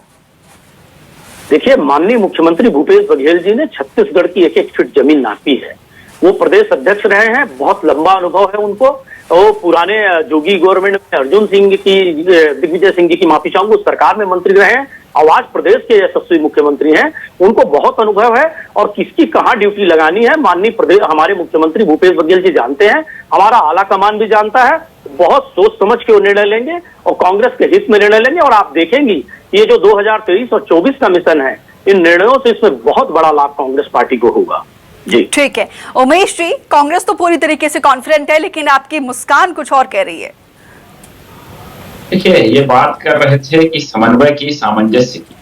देखिए, माननीय मुख्यमंत्री भूपेश बघेल जी ने छत्तीसगढ़ की 1-1 फीट जमीन नापी है। वो प्रदेश अध्यक्ष रहे हैं, बहुत लंबा अनुभव है उनको। वो पुराने जोगी गवर्नमेंट में अर्जुन सिंह की, दिग्विजय सिंह जी की माफी चाहूंगा, उस सरकार में मंत्री रहे हैं और आज प्रदेश के यशस्वी मुख्यमंत्री हैं। उनको बहुत अनुभव है और किसकी कहाँ ड्यूटी लगानी है माननीय प्रदेश हमारे मुख्यमंत्री भूपेश बघेल जी जानते हैं, हमारा आला कमान भी जानता है। बहुत सोच समझ के वो निर्णय लेंगे और कांग्रेस के हित में निर्णय लेंगे। और आप देखेंगी ये जो 2023 और 24 का मिशन है, इन निर्णयों से इसमें बहुत बड़ा लाभ कांग्रेस पार्टी को होगा। जी ठीक है उमेश जी, कांग्रेस तो पूरी तरीके से कॉन्फिडेंट है, लेकिन आपकी मुस्कान कुछ और कह रही है। देखिए, ये बात कर रहे थे कि समन्वय की, सामंजस्य की,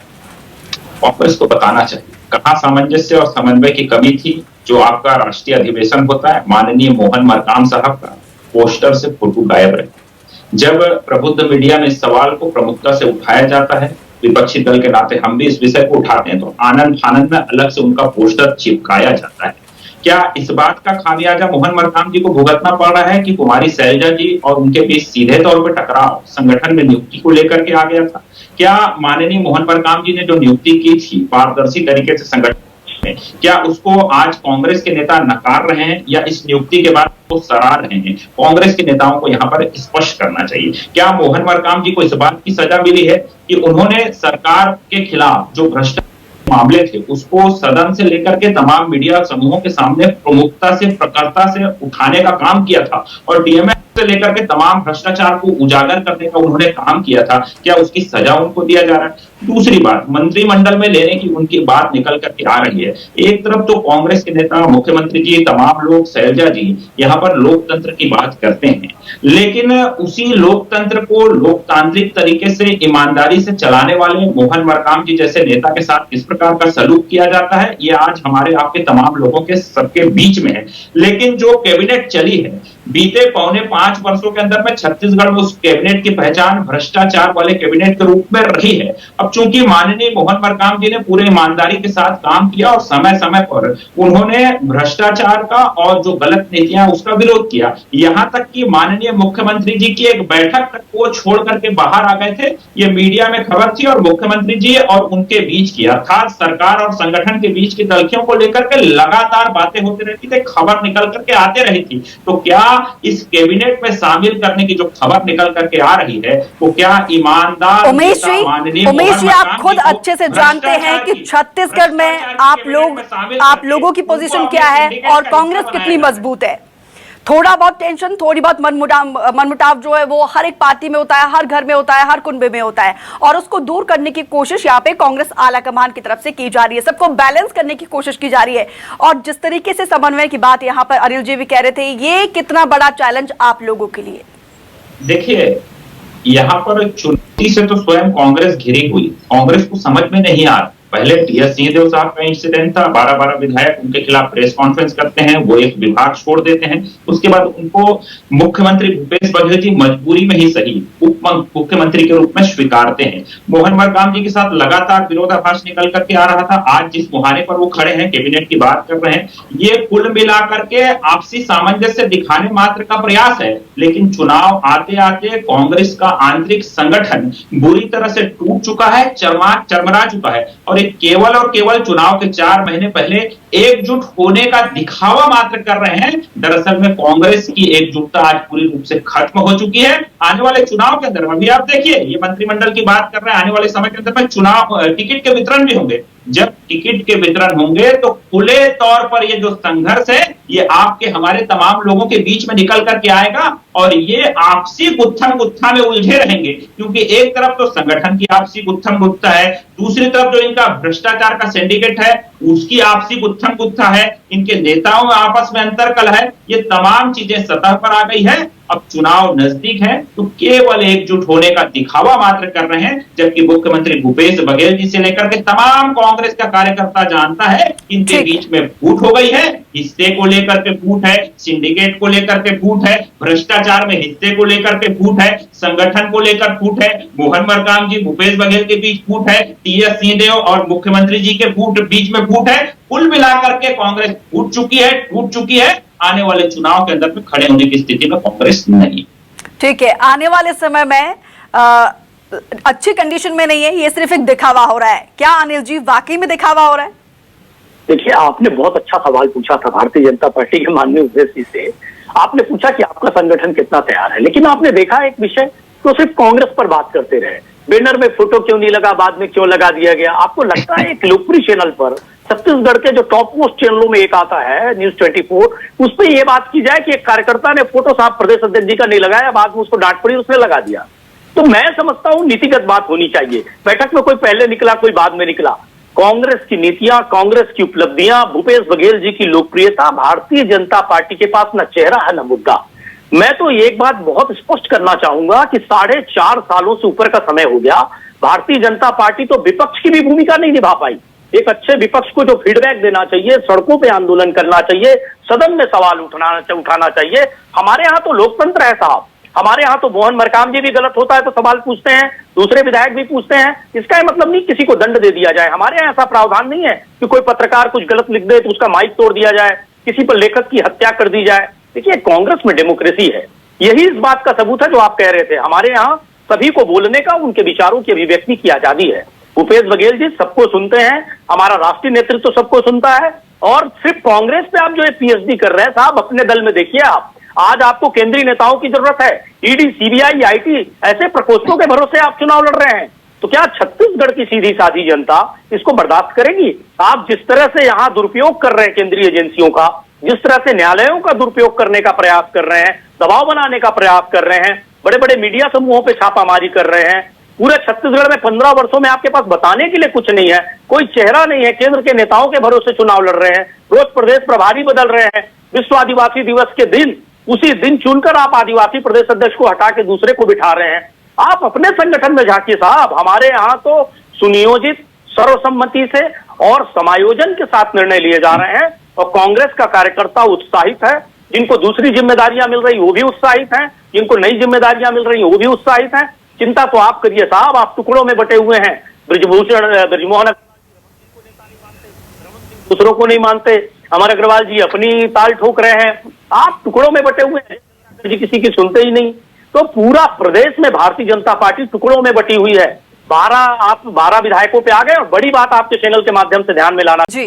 कांग्रेस को बताना चाहिए कहाँ सामंजस्य और समन्वय की कमी थी। जो आपका राष्ट्रीय अधिवेशन होता है, माननीय मोहन मरकाम साहब का पोस्टर से फोटो गायब रहे। जब प्रबुद्ध मीडिया में इस सवाल को प्रमुखता से उठाया जाता है, विपक्षी दल के नाते हम भी इस विषय को उठाते हैं, तो आनंद फानंद में अलग से उनका पोस्टर चिपकाया जाता है। क्या इस बात का खामियाजा मोहन मरकाम जी को भुगतना पड़ रहा है कि कुमारी शैलजा जी और उनके बीच सीधे तौर पर टकराव संगठन में नियुक्ति को लेकर के आ गया था? क्या माननीय मोहन मरकाम जी ने जो नियुक्ति की थी पारदर्शी तरीके से संगठन में, क्या उसको आज कांग्रेस के नेता नकार रहे हैं या इस नियुक्ति के बाद वो सराह रहे हैं? कांग्रेस के नेताओं को यहाँ पर स्पष्ट करना चाहिए। क्या मोहन मरकाम जी को इस बात की सजा मिली है कि उन्होंने सरकार के खिलाफ जो भ्रष्टाचार मामले थे उसको सदन से लेकर के तमाम मीडिया समूहों के सामने प्रमुखता से, प्रखरता से उठाने का काम किया था और डीएमएस से लेकर के तमाम भ्रष्टाचार को उजागर करने का उन्होंने काम किया था? क्या उसकी सजा उनको दिया जा रहा है? दूसरी बात, मंत्रिमंडल में लेने की उनकी बात निकल करके आ रही है। एक तरफ तो कांग्रेस के नेता, मुख्यमंत्री जी, तमाम लोग, शैलजा जी यहाँ पर लोकतंत्र की बात करते हैं, लेकिन उसी लोकतंत्र को लोकतांत्रिक तरीके से ईमानदारी से चलाने वाले मोहन मरकाम जी जैसे नेता के साथ किस प्रकार का सलूक किया जाता है, ये आज हमारे आपके तमाम लोगों के सबके बीच में है। लेकिन जो कैबिनेट चली है बीते 4.25 वर्षों के अंदर में छत्तीसगढ़ में उस कैबिनेट की पहचान भ्रष्टाचार वाले कैबिनेट के रूप में रही है। अब चूंकि माननीय मोहन मरकाम जी ने पूरे ईमानदारी के साथ काम किया और समय समय पर उन्होंने भ्रष्टाचार का और जो गलत नीतियां उसका विरोध किया, यहां तक कि माननीय मुख्यमंत्री जी की एक बैठक तक वो छोड़ करके बाहर आ गए थे, ये मीडिया में खबर थी और मुख्यमंत्री जी और उनके बीच की अर्थात सरकार और संगठन के बीच की तलखियों को लेकर के लगातार बातें होती रहती थी, खबर निकल करके आते रही थी। तो क्या इस कैबिनेट में शामिल करने की जो खबर निकल करके आ रही है वो क्या ईमानदार उमेश जी आप खुद अच्छे से जानते हैं कि छत्तीसगढ़ में आप लोगों की पोजीशन क्या है और कांग्रेस कितनी मजबूत है। थोड़ा बहुत टेंशन, थोड़ी बहुत मनमुटाव जो है वो हर एक पार्टी में होता है, हर घर में होता है, हर कुनबे में होता है और उसको दूर करने की कोशिश यहाँ पे कांग्रेस आला कमान की तरफ से की जा रही है, सबको बैलेंस करने की कोशिश की जा रही है। और जिस तरीके से समन्वय की बात यहाँ पर अनिल जी भी कह रहे थे, ये कितना बड़ा चैलेंज आप लोगों के लिए? देखिए, यहाँ पर चुनौती से तो स्वयं कांग्रेस घिरी हुई, कांग्रेस को समझ में नहीं आ रहा। पहले टीएस सिंहदेव साहब का इंसिडेंट था, 12 विधायक उनके खिलाफ प्रेस कॉन्फ्रेंस करते हैं, वो एक विभाग छोड़ देते हैं, उसके बाद उनको मुख्यमंत्री भूपेश बघेल जी मजबूरी में ही सही उप मुख्यमंत्री के रूप में स्वीकारते हैं। मोहन मरकाम जी के साथ लगातार विरोधाभास निकल करके आ रहा था। आज जिस मुहाने पर वो खड़े हैं, कैबिनेट की बात कर रहे हैं, ये कुल मिलाकर के आपसी सामंजस्य दिखाने मात्र का प्रयास है। लेकिन चुनाव आते आते कांग्रेस का आंतरिक संगठन बुरी तरह से टूट चुका है, चरमरा चुका है और केवल और केवल चुनाव के 4 महीने पहले एकजुट होने का दिखावा मात्र कर रहे हैं। दरअसल में कांग्रेस की एकजुटता आज पूरी रूप से खत्म हो चुकी है। आने वाले चुनाव के अंदर अभी आप देखिए, ये मंत्रिमंडल की बात कर रहे हैं, आने वाले समय के अंदर में चुनाव टिकट के वितरण भी होंगे। जब टिकट के वितरण होंगे तो खुले तौर पर ये जो संघर्ष है ये आपके हमारे तमाम लोगों के बीच में निकल करके आएगा और ये आपसी गुत्थम गुत्था में उलझे रहेंगे, क्योंकि एक तरफ तो संगठन की आपसी गुत्थम गुत्था है, दूसरी तरफ जो इनका भ्रष्टाचार का सिंडिकेट है उसकी आपसी गुत्थम गुत्था है, इनके नेताओं में आपस में अंतरकल है, ये तमाम चीजें सतह पर आ गई है। अब चुनाव नजदीक है तो केवल एकजुट होने का दिखावा मात्र कर रहे हैं, जबकि मुख्यमंत्री भूपेश बघेल जी से लेकर के तमाम कांग्रेस का कार्यकर्ता जानता है इनके बीच में फूट हो गई है, हिस्से को लेकर के फूट है, सिंडिकेट को लेकर के फूट है, भ्रष्टाचार में हिस्से को लेकर के फूट है, संगठन को लेकर फूट है, मोहन मरकाम जी भूपेश बघेल के बीच फूट है, टीएस सिंहदेव और मुख्यमंत्री जी के बीच में फूट है। कुल मिलाकर के कांग्रेस टूट चुकी है। आने वाले चुनाव के अंदर में खड़े होने की स्थिति में कांग्रेस नहीं। ठीक है, आने वाले समय में अच्छी कंडीशन में नहीं है, ये सिर्फ एक दिखावा हो रहा है। क्या अनिल जी वाकई में दिखावा हो रहा है? देखिए, आपने बहुत अच्छा सवाल पूछा था भारतीय जनता पार्टी के माननीय उद्देश्य जी से। आपने पूछा कि आपका संगठन कितना तैयार है, लेकिन आपने देखा एक विषय तो सिर्फ कांग्रेस पर बात करते रहे। बैनर में फोटो क्यों नहीं लगा, बाद में क्यों लगा दिया गया? आपको लगता है एक लोकप्रिय चैनल पर, छत्तीसगढ़ के जो टॉप मोस्ट चैनलों में एक आता है न्यूज 24, उस पर यह बात की जाए कि एक कार्यकर्ता ने फोटो साहब प्रदेश अध्यक्ष जी का नहीं लगाया, बाद में उसको डांट पड़ी, उसने लगा दिया। तो मैं समझता हूं नीतिगत बात होनी चाहिए। बैठक में कोई पहले निकला, कोई बाद में निकला। कांग्रेस की नीतियां, कांग्रेस की उपलब्धियां, भूपेश बघेल जी की लोकप्रियता, भारतीय जनता पार्टी के पास न चेहरा है न मुद्दा। मैं तो एक बात बहुत स्पष्ट करना चाहूंगा कि 4.5 सालों से ऊपर का समय हो गया, भारतीय जनता पार्टी तो विपक्ष की भी भूमिका नहीं निभा पाई। एक अच्छे विपक्ष को जो फीडबैक देना चाहिए, सड़कों पे आंदोलन करना चाहिए, सदन में सवाल उठाना चाहिए। हमारे यहाँ तो लोकतंत्र है साहब, हमारे यहाँ तो मोहन मरकाम जी भी गलत होता है तो सवाल पूछते हैं, दूसरे विधायक भी पूछते हैं। इसका मतलब नहीं किसी को दंड दे दिया जाए। हमारे यहाँ ऐसा प्रावधान नहीं है कि कोई पत्रकार कुछ गलत लिख दे तो उसका माइक तोड़ दिया जाए। किसी पर लेखक की हत्या कर दी जाए। देखिए, कांग्रेस में डेमोक्रेसी है, यही इस बात का सबूत है जो आप कह रहे थे। हमारे यहाँ सभी को बोलने का, उनके विचारों की अभिव्यक्ति की आजादी है। भूपेश बघेल जी सबको सुनते हैं, हमारा राष्ट्रीय नेतृत्व सबको सुनता है। और सिर्फ कांग्रेस पे आप जो है पीएचडी कर रहे हैं साहब, अपने दल में देखिए आप, आज आपको केंद्रीय नेताओं की जरूरत है। ईडी, सीबीआई, आईटी ऐसे प्रकोष्ठों के भरोसे आप चुनाव लड़ रहे हैं, तो क्या छत्तीसगढ़ की सीधी साधी जनता इसको बर्दाश्त करेगी? आप जिस तरह से यहाँ दुरुपयोग कर रहे हैं केंद्रीय एजेंसियों का, जिस तरह से न्यायालयों का दुरुपयोग करने का प्रयास कर रहे हैं, दबाव बनाने का प्रयास कर रहे हैं, बड़े बड़े मीडिया समूहों पे छापामारी कर रहे हैं, पूरे छत्तीसगढ़ में 15 वर्षों में आपके पास बताने के लिए कुछ नहीं है, कोई चेहरा नहीं है, केंद्र के नेताओं के भरोसे चुनाव लड़ रहे हैं, रोज प्रदेश प्रभारी बदल रहे हैं। विश्व आदिवासी दिवस के दिन उसी दिन चुनकर आप आदिवासी प्रदेश अध्यक्ष को हटा के दूसरे को बिठा रहे हैं। आप अपने संगठन में झांकिए साहब। हमारे यहाँ तो सुनियोजित, सर्वसम्मति से और समायोजन के साथ निर्णय लिए जा रहे हैं, और कांग्रेस का कार्यकर्ता उत्साहित है। जिनको दूसरी जिम्मेदारियां मिल रही वो भी उत्साहित हैं, जिनको नई जिम्मेदारियां मिल रही वो भी उत्साहित हैं। चिंता तो आप करिए साहब, आप टुकड़ों में बटे हुए हैं। ब्रिजमोहन दूसरों को नहीं मानते, अमर अग्रवाल जी अपनी ताल ठोक रहे हैं, आप टुकड़ों में बटे हुए हैं जी, किसी की सुनते ही नहीं। तो पूरा प्रदेश में भारतीय जनता पार्टी टुकड़ों में बटी हुई है। 12 विधायकों पे आ गए। और बड़ी बात आपके चैनल के माध्यम से ध्यान में लाना जी,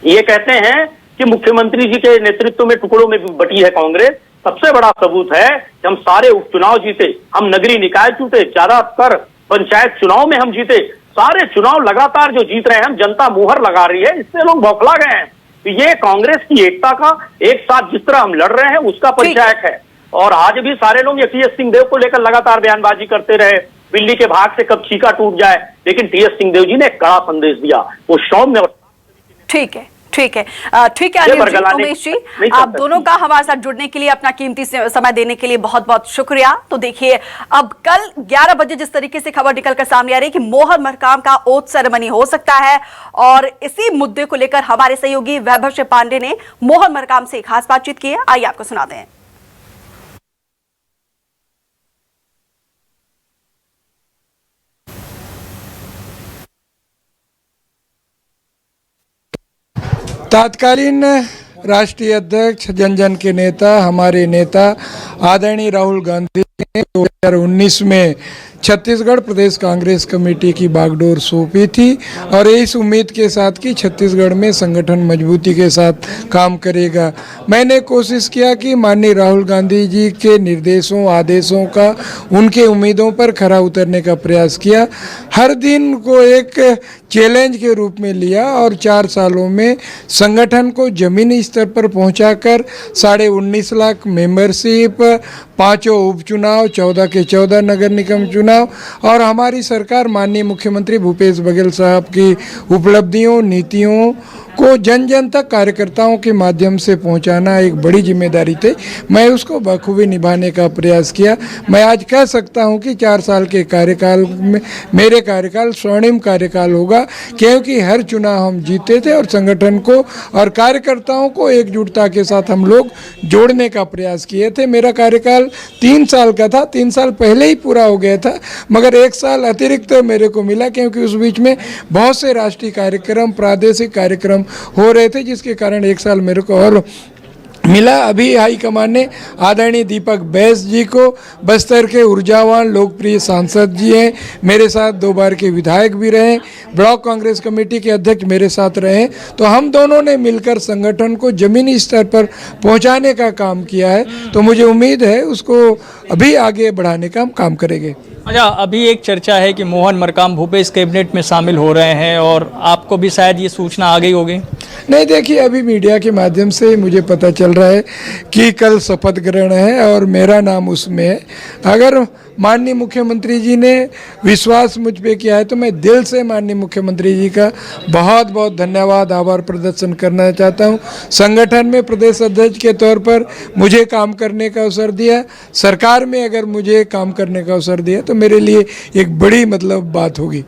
ये कहते हैं कि मुख्यमंत्री जी के नेतृत्व में टुकड़ों में बटी है कांग्रेस। सबसे बड़ा सबूत है कि हम सारे उपचुनाव जीते, हम नगरीय निकाय जीते, ज्यादातर पंचायत चुनाव में हम जीते, सारे चुनाव लगातार जो जीत रहे हैं हम, जनता मुहर लगा रही है, इससे लोग बौखला गए हैं। तो ये कांग्रेस की एकता का, एक साथ जिस तरह हम लड़ रहे हैं उसका परिचायक है। और आज भी सारे लोग ये टीएस सिंहदेव को लेकर लगातार बयानबाजी करते रहे, बिल्ली के भाग से कब छीका टूट जाए, लेकिन टीएस सिंहदेव जी ने एक कड़ा संदेश दिया, वो सौम्य। ठीक है, ठीक है, ठीक है अनिल जी, उमेश जी, आप दोनों का हमारे साथ जुड़ने के लिए, अपना कीमती समय देने के लिए बहुत बहुत शुक्रिया। तो देखिए, अब कल 11 बजे जिस तरीके से खबर निकलकर सामने आ रही है कि मोहन मरकाम का ओथ सेरेमनी हो सकता है, और इसी मुद्दे को लेकर हमारे सहयोगी वैभव पांडे ने मोहन मरकाम से खास बातचीत की है। आइए आपको सुनाते हैं। तत्कालीन राष्ट्रीय अध्यक्ष, जन जन के नेता, हमारे नेता आदरणीय राहुल गांधी ने 2019 में छत्तीसगढ़ प्रदेश कांग्रेस कमेटी की बागडोर सौंपी थी, और इस उम्मीद के साथ कि छत्तीसगढ़ में संगठन मजबूती के साथ काम करेगा। मैंने कोशिश किया कि माननीय राहुल गांधी जी के निर्देशों, आदेशों का, उनके उम्मीदों पर खरा उतरने का प्रयास किया। हर दिन को एक चैलेंज के रूप में लिया, और 4 सालों में संगठन को जमीनी स्तर पर पहुंचाकर 19.5 लाख मेंबरशिप, 5 उपचुनाव, 14 के 14 नगर निगम चुनाव, और हमारी सरकार माननीय मुख्यमंत्री भूपेश बघेल साहब की उपलब्धियों, नीतियों को जन जन तक कार्यकर्ताओं के माध्यम से पहुंचाना एक बड़ी जिम्मेदारी थी। मैं उसको बखूबी निभाने का प्रयास किया। मैं आज कह सकता हूं कि 4 साल के कार्यकाल में मेरे कार्यकाल स्वर्णिम कार्यकाल होगा, क्योंकि हर चुनाव हम जीते थे, और संगठन को और कार्यकर्ताओं को एकजुटता के साथ हम लोग जोड़ने का प्रयास किए थे। मेरा कार्यकाल 3 साल का था, 3 साल पहले ही पूरा हो गया था, मगर 1 साल अतिरिक्त मेरे को मिला, क्योंकि उस बीच में बहुत से राष्ट्रीय कार्यक्रम, प्रादेशिक कार्यक्रम हो रहे थे, जिसके कारण 1 साल मेरे को और मिला। अभी हाईकमान ने आदरणीय दीपक बैस जी को, बस्तर के ऊर्जावान लोकप्रिय सांसद जी हैं, मेरे साथ 2 बार के विधायक भी रहे, ब्लॉक कांग्रेस कमेटी के अध्यक्ष मेरे साथ रहे, तो हम दोनों ने मिलकर संगठन को जमीनी स्तर पर पहुंचाने का काम किया है। तो मुझे उम्मीद है उसको अभी आगे बढ़ाने का हम काम करेंगे। अच्छा, अभी एक चर्चा है कि मोहन मरकाम भूपेश कैबिनेट में शामिल हो रहे हैं, और आपको भी शायद ये सूचना आ गई होगी। नहीं, देखिए, अभी मीडिया के माध्यम से मुझे पता चल रहा है कि कल शपथ ग्रहण है और मेरा नाम उसमें है। अगर माननीय मुख्यमंत्री जी ने विश्वास मुझ पे किया है, तो मैं दिल से माननीय मुख्यमंत्री जी का बहुत बहुत धन्यवाद, आभार प्रदर्शन करना चाहता हूं। संगठन में प्रदेश अध्यक्ष के तौर पर मुझे काम करने का अवसर दिया, सरकार में अगर मुझे काम करने का अवसर दिया, तो मेरे लिए एक बड़ी बात होगी।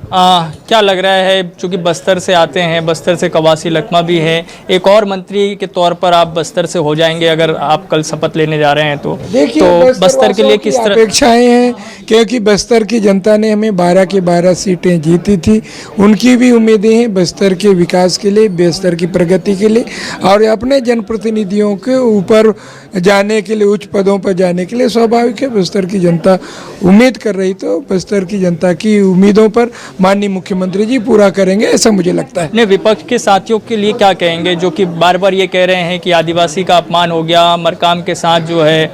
क्या लग रहा है, चूंकि बस्तर से आते हैं, बस्तर से कवासी लखमा भी है, एक और मंत्री के तौर पर आप बस्तर से हो जाएंगे अगर आप कल शपथ लेने जा रहे हैं तो देखिए, तो बस्तर के लिए किस तरह अपेक्षाएं हैं, क्योंकि बस्तर की जनता ने हमें 12 की 12 सीटें जीती थी। उनकी भी उम्मीदें हैं बस्तर के विकास के लिए, बस्तर की प्रगति के लिए और अपने जनप्रतिनिधियों के ऊपर जाने के लिए, उच्च पदों पर जाने के लिए। स्वाभाविक है, बस्तर की जनता उम्मीद कर रही, तो बस्तर की जनता की उम्मीदों पर माननीय मुख्यमंत्री जी पूरा करेंगे, ऐसा मुझे लगता है। ने विपक्ष के साथियों के लिए क्या कहेंगे जो कि बार बार ये कह रहे हैं कि आदिवासी का अपमान हो गया, मरकाम के साथ जो है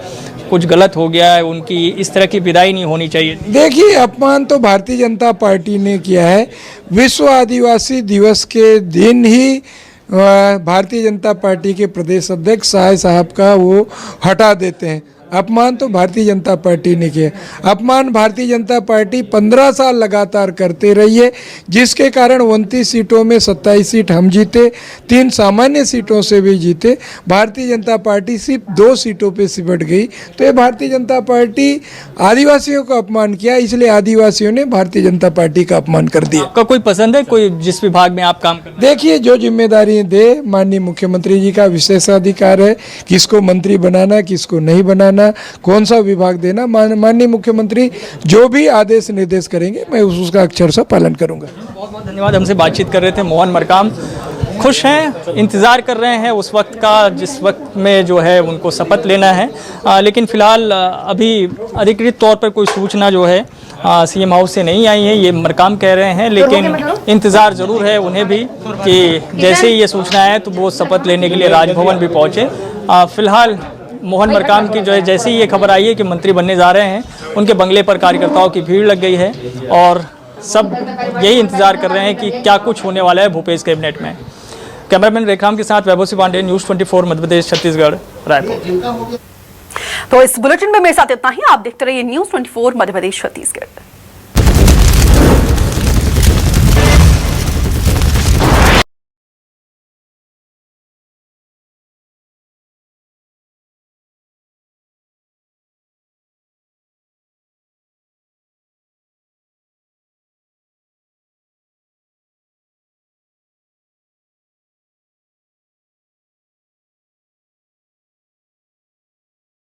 कुछ गलत हो गया है, उनकी इस तरह की विदाई नहीं होनी चाहिए? देखिए, अपमान तो भारतीय जनता पार्टी ने किया है। विश्व आदिवासी दिवस के दिन ही भारतीय जनता पार्टी के प्रदेश अध्यक्ष साय साहब का वो हटा देते हैं। अपमान तो भारतीय जनता पार्टी ने किया। अपमान भारतीय जनता पार्टी 15 साल लगातार करते रही है, जिसके कारण 29 सीटों में 27 सीट हम जीते, 3 सामान्य सीटों से भी जीते। भारतीय जनता पार्टी सिर्फ 2 सीटों पे सिमट गई। तो ये भारतीय जनता पार्टी आदिवासियों का अपमान किया, इसलिए आदिवासियों ने भारतीय जनता पार्टी का अपमान कर दिया। आपका कोई पसंद है, कोई जिस विभाग में आप काम करते हैं? देखिए, जो जिम्मेदारी दे, माननीय मुख्यमंत्री जी का विशेषाधिकार है किसको मंत्री बनाना, किसको नहीं बनाना, कौन सा विभाग देना। माननीय मुख्यमंत्री जो भी आदेश निर्देश करेंगे, मैं उसका अक्षर से पालन करूंगा। बहुत बहुत धन्यवाद। हमसे बातचीत कर रहे थे मोहन मरकाम। खुश हैं, इंतज़ार कर रहे हैं उस वक्त का जिस वक्त में जो है उनको शपथ लेना है। लेकिन फिलहाल अभी अधिकृत तौर पर कोई सूचना जो है सीएम हाउस से नहीं आई है, ये मरकाम कह रहे हैं। लेकिन इंतज़ार ज़रूर है उन्हें भी कि जैसे ही ये सूचना है तो वो शपथ लेने के लिए राजभवन भी पहुँचे। फिलहाल मोहन मरकाम की जो है जैसे ही ये खबर आई है कि मंत्री बनने जा रहे हैं, उनके बंगले पर कार्यकर्ताओं की भीड़ लग गई है और सब यही इंतजार कर रहे हैं कि क्या कुछ होने वाला है भूपेश कैबिनेट में। कैमरामैन रेखाम के साथ वैभव सिंह पांडे, न्यूज़ 24 मध्य प्रदेश छत्तीसगढ़, रायपुर। तो इस बुलेटिन में मेरे साथ इतना ही। आप देखते रहिए न्यूज़ 24 मध्य प्रदेश छत्तीसगढ़।